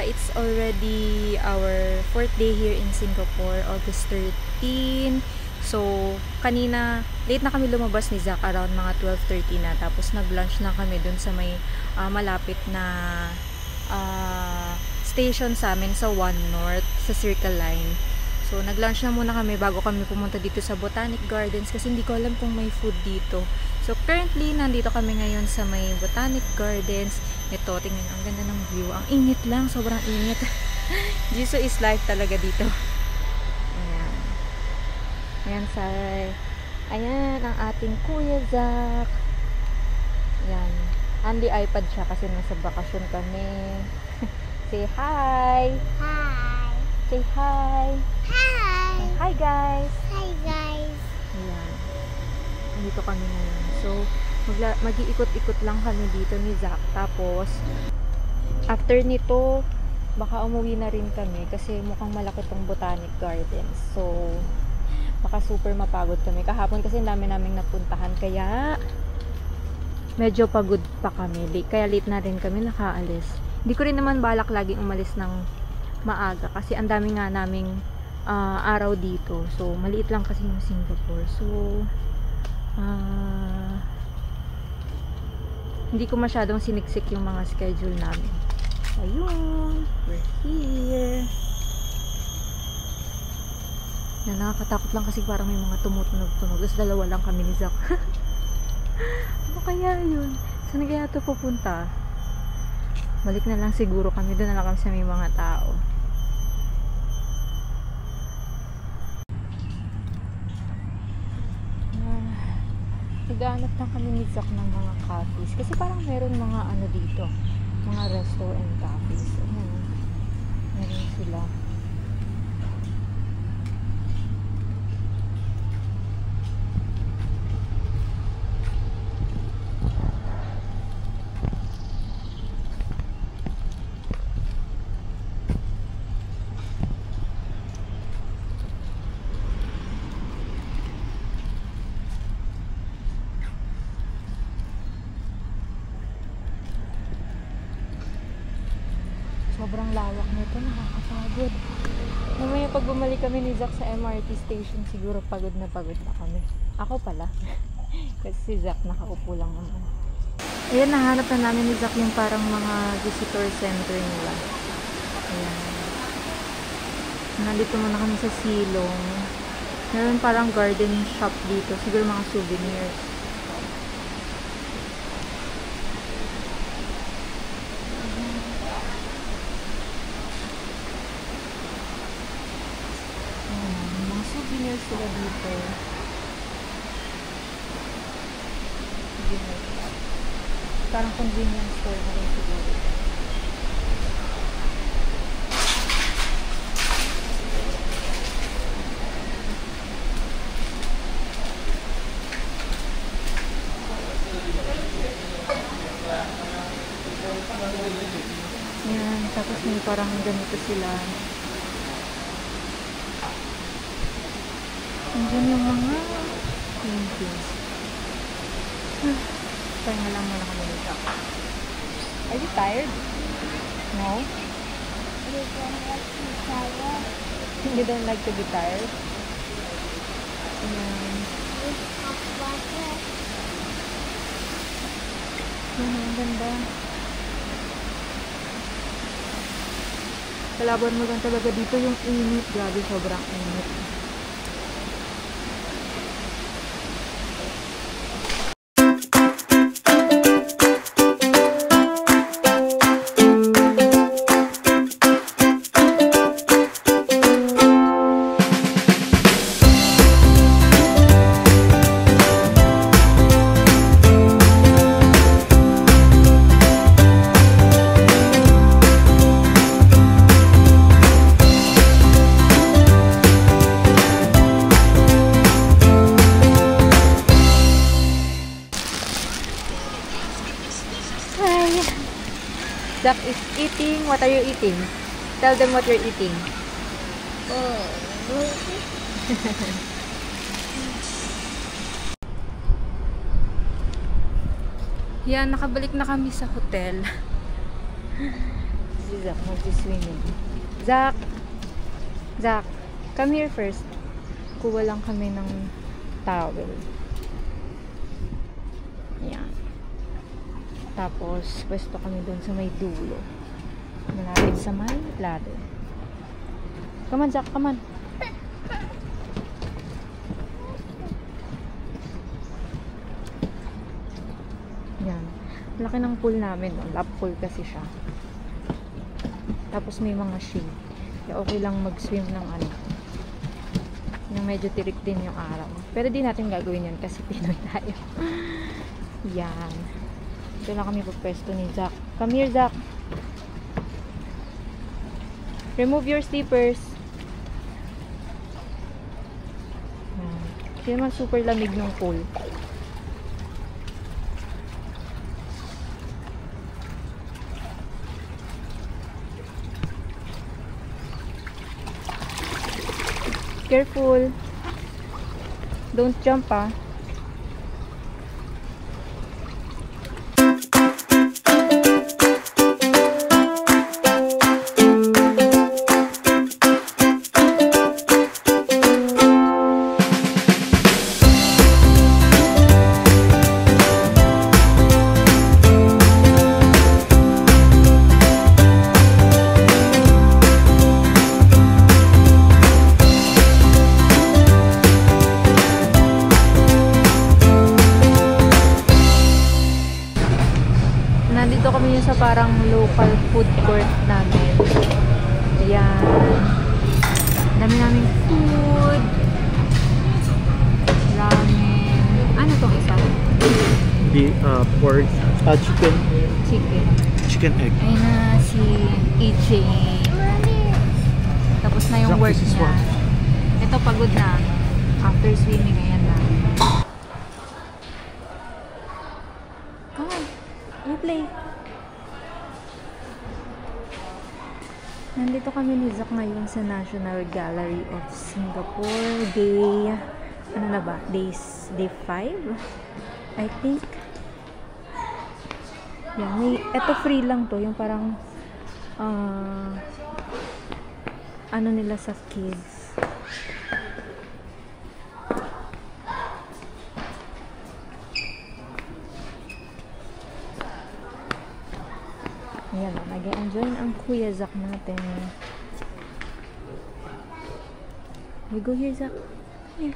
It's already our 4th day here in Singapore, August 13. So, kanina, late na kami lumabas ni Zach, around mga 12:30 na. Tapos, nag-lunch lang kami dun sa may malapit na station sa amin sa One North, sa Circle Line. So, nag-lunch na muna kami bago kami pumunta dito sa Botanic Gardens kasi hindi ko alam kung may food dito. So, currently, nandito kami ngayon sa may Botanic Gardens. Ito, tingnan nyo, ang ganda ng view. Ang init lang, sobrang init. Jisoo is life talaga dito. Ayan. Ayan, Saray. Ayan, ang ating Kuya Zach. Ayan. Andy iPad siya kasi nasa bakasyon kami. Say hi! Hi! Say hi! Hi! Hi, guys! Hi, guys! Ayan. Nandito kami ngayon. So, mag-iikot-ikot lang kami dito ni Zach. Tapos, after nito, baka umuwi na rin kami kasi mukhang malaki tong Botanic Gardens. So, baka super mapagod kami. Kahapon kasi dami naming napuntahan. Kaya, medyo pagod pa kami. Kaya late na rin kami nakaalis. Hindi ko rin naman balak laging umalis ng maaga kasi ang dami nga naming araw dito. So, maliit lang kasi yung Singapore. So, hindi ko masyadong siniksik yung mga schedule namin. Ayun, we're here. Nakakatakot lang kasi parang may mga tumutunog-tunog. Tapos dalawa lang kami ni Zach. Ano kaya yun? Saan kaya ito pupunta? Balik na lang siguro kami. Doon na lang kami sa may mga tao. Naghahanap lang kami ni Zach ng mga cafes. Kasi parang meron mga ano dito. Mga resto and cafes. Ayan. Meron sila. Sobrang lawak nito, nakakapagod. Mamaya pag bumalik kami ni Zach sa MRT station, siguro pagod na kami. Ako pala. Kasi si Zach nakaupo lang naman. Ayan, nahanap na namin ni Zach yung parang mga visitor center nila. Ayan. Nandito muna kami sa Silong. Meron parang garden shop dito. Siguro mga souvenirs. Souvenirs sila dito. Parang convenience store na rin siguro. Yan, tapos may parang ganito sila. Andiyan yung mga paintings. Pahinga lang muna kami nito. Are you tired? No? You don't like to be tired? You don't like to be tired? Ayan. With hot water? Yan, ang ganda. Kalaban mo lang talaga dito yung init. Grabe, sobrang init. Zach is eating. What are you eating? Tell them what you're eating. Yan, nakabalik na kami sa hotel. si Zach mag-swimming. Zach! Zach! Come here first. Kuha lang kami ng towel. Yan. Tapos, pwesto kami doon sa may dulo. Malapit sa may ladder. Come on, Zach. Come on. Yan. Laki ng pool namin. No? Lap pool kasi siya. Tapos may mga shade. Kaya okay lang mag-swim ng ano. Nang medyo tirik din yung araw. Pero di natin gagawin yan kasi Pinoy tayo. Yan. Ito lang kami pagpwesto ni Zach. Come here, Zach. Remove your slippers. Yan. Hindi naman super lamig ng pool. Careful. Don't jump, ah. Nandito kami sa parang local food court namin. Ayan. Dami naming food. Ramen. Ano tong isa? Pork, chicken. Chicken. Chicken egg. Ayun na si EJ. Tapos na yung Zach, work this is niya. what? Ito pagod na. After swimming, ayan na. Come on. You play. Nandito kami ni Zach ngayon sa National Gallery of Singapore. Day, ano na ba? Day 5? I think. Yan, ito free lang to. Yung parang, ano nila sa kids. Ayan, nag-enjoy ang Kuya Zach natin. We go here, Zach. Here.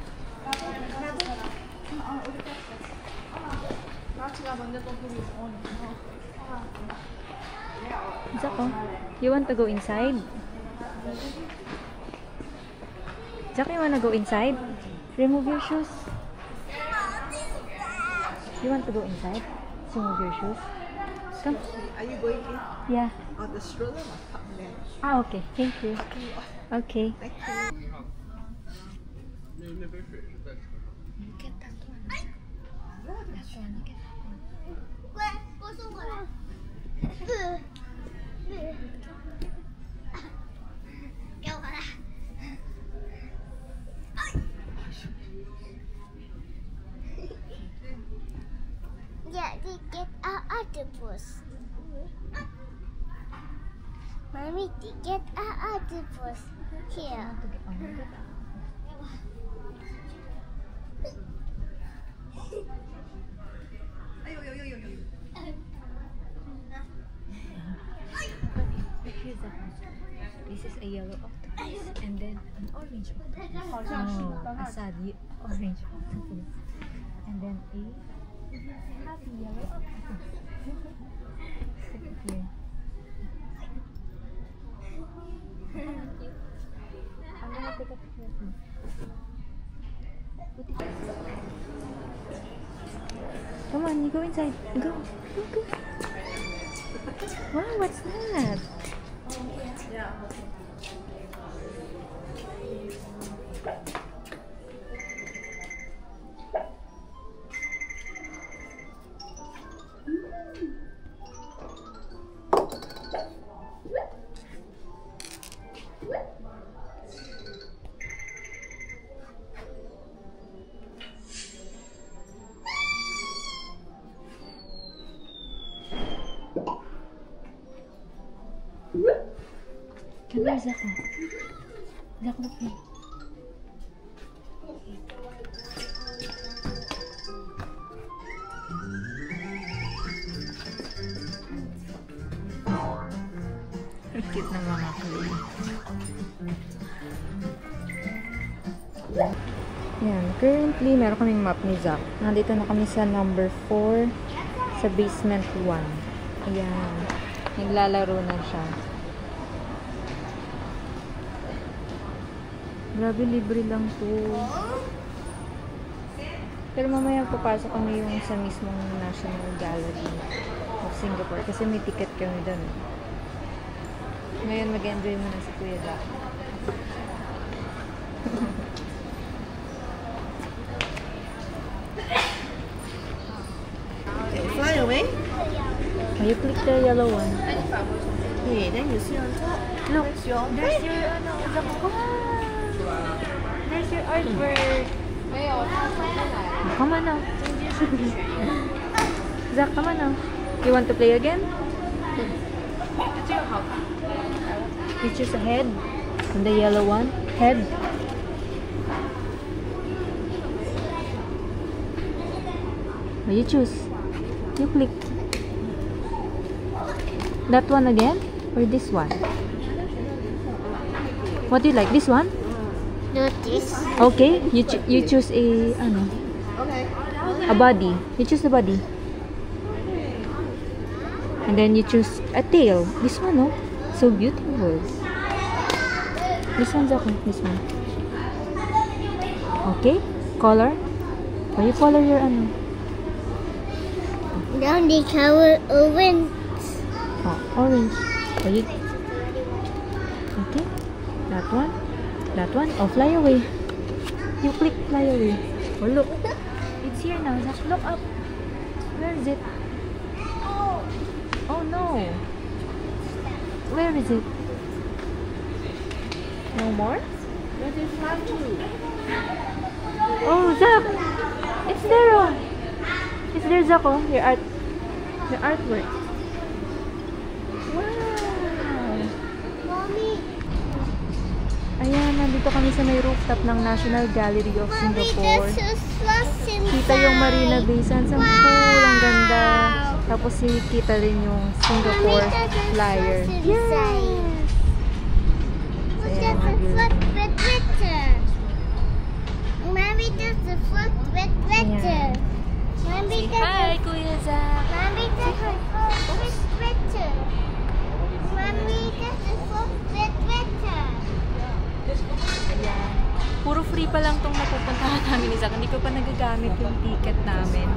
Zach, oh. You want to go inside? Zach, you wanna go inside? Remove your shoes. You want to go inside? Remove your shoes. Come. Are you going in? Yeah. On the stroller or top there? Ah, okay. Thank you. Okay. Thank you. Daddy, get our octopus. Mommy, get our octopus. Here. This is a yellow octopus and then an orange octopus. Oh, a sad orange octopus. And then a happy yellow octopus. Here. I'm gonna take a picture of you. Come on, you go inside. Go. Go. Wow, what's that? Come here, Zach. Zach, look here. Ang cute ng mga clay. Yan. Currently, meron kaming map ni Zach. Nandito na kami sa number 4 sa basement 1. Ayan. Naglalaro na siya. Grabe, libre lang to. Pero mamaya papasok kami yung sa mismong National Gallery of Singapore kasi may ticket kami doon. Ngayon mag-enjoy muna si Kuya Zach. Okay, fly away. Oh, you click the yellow one. Okay, then you see on top. Look, That's your there's your Zach. There's your artwork. Oh, come on now. Zach, come on now. You want to play again? You choose a head. And the yellow one. Head. Oh, you choose. You click. That one again? Or this one? What do you like? This one? Notice. Okay. You choose a ano? Okay. A body. You choose the body. And then you choose a tail. This one, oh. So beautiful. This one's okay. This one. Okay. Color. Oh, you color your ano? Now the color orange. Oh, orange. Oh, you... Okay. That one. That one. Oh, fly away. You click fly away. Oh, look. It's here now. Zach, look up. Where is it? Oh, no. Where is it? No more? That is fun too. Oh, Zach! It's there, oh. It's there, Zach, oh. Your artwork. Wow! Mommy. Ayan, nandito kami sa may rooftop ng National Gallery of Mommy, Singapore. this is what's inside. Kita yung Marina Bay Sands. Ang cool, ang ganda. Tapos kita rin yung Singapore flyer. Yes. Look Ayan, at the mga view. foot with Twitter. Mommy, there's the foot with Twitter. Mommy, there's Kuya Zach! Mommy, there's the foot with Twitter. Mommy, there's the foot with Twitter. Ayan. Puro free pa lang tong napupuntahan namin ni Zach. Hindi ko pa nagagamit yung ticket namin.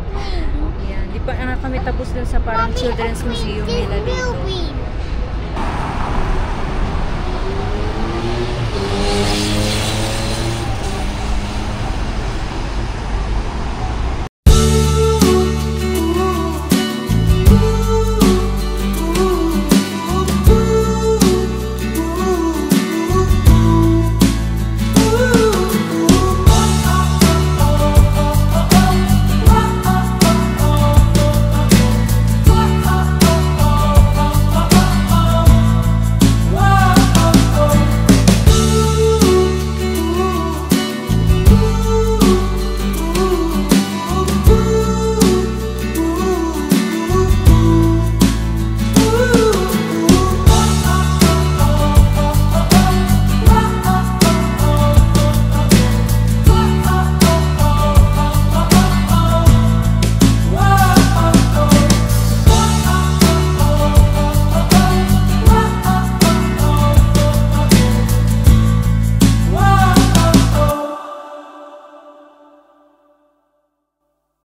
Ayan. Di pa nga kami tapos dun sa parang children's museum nila dito. Ruby.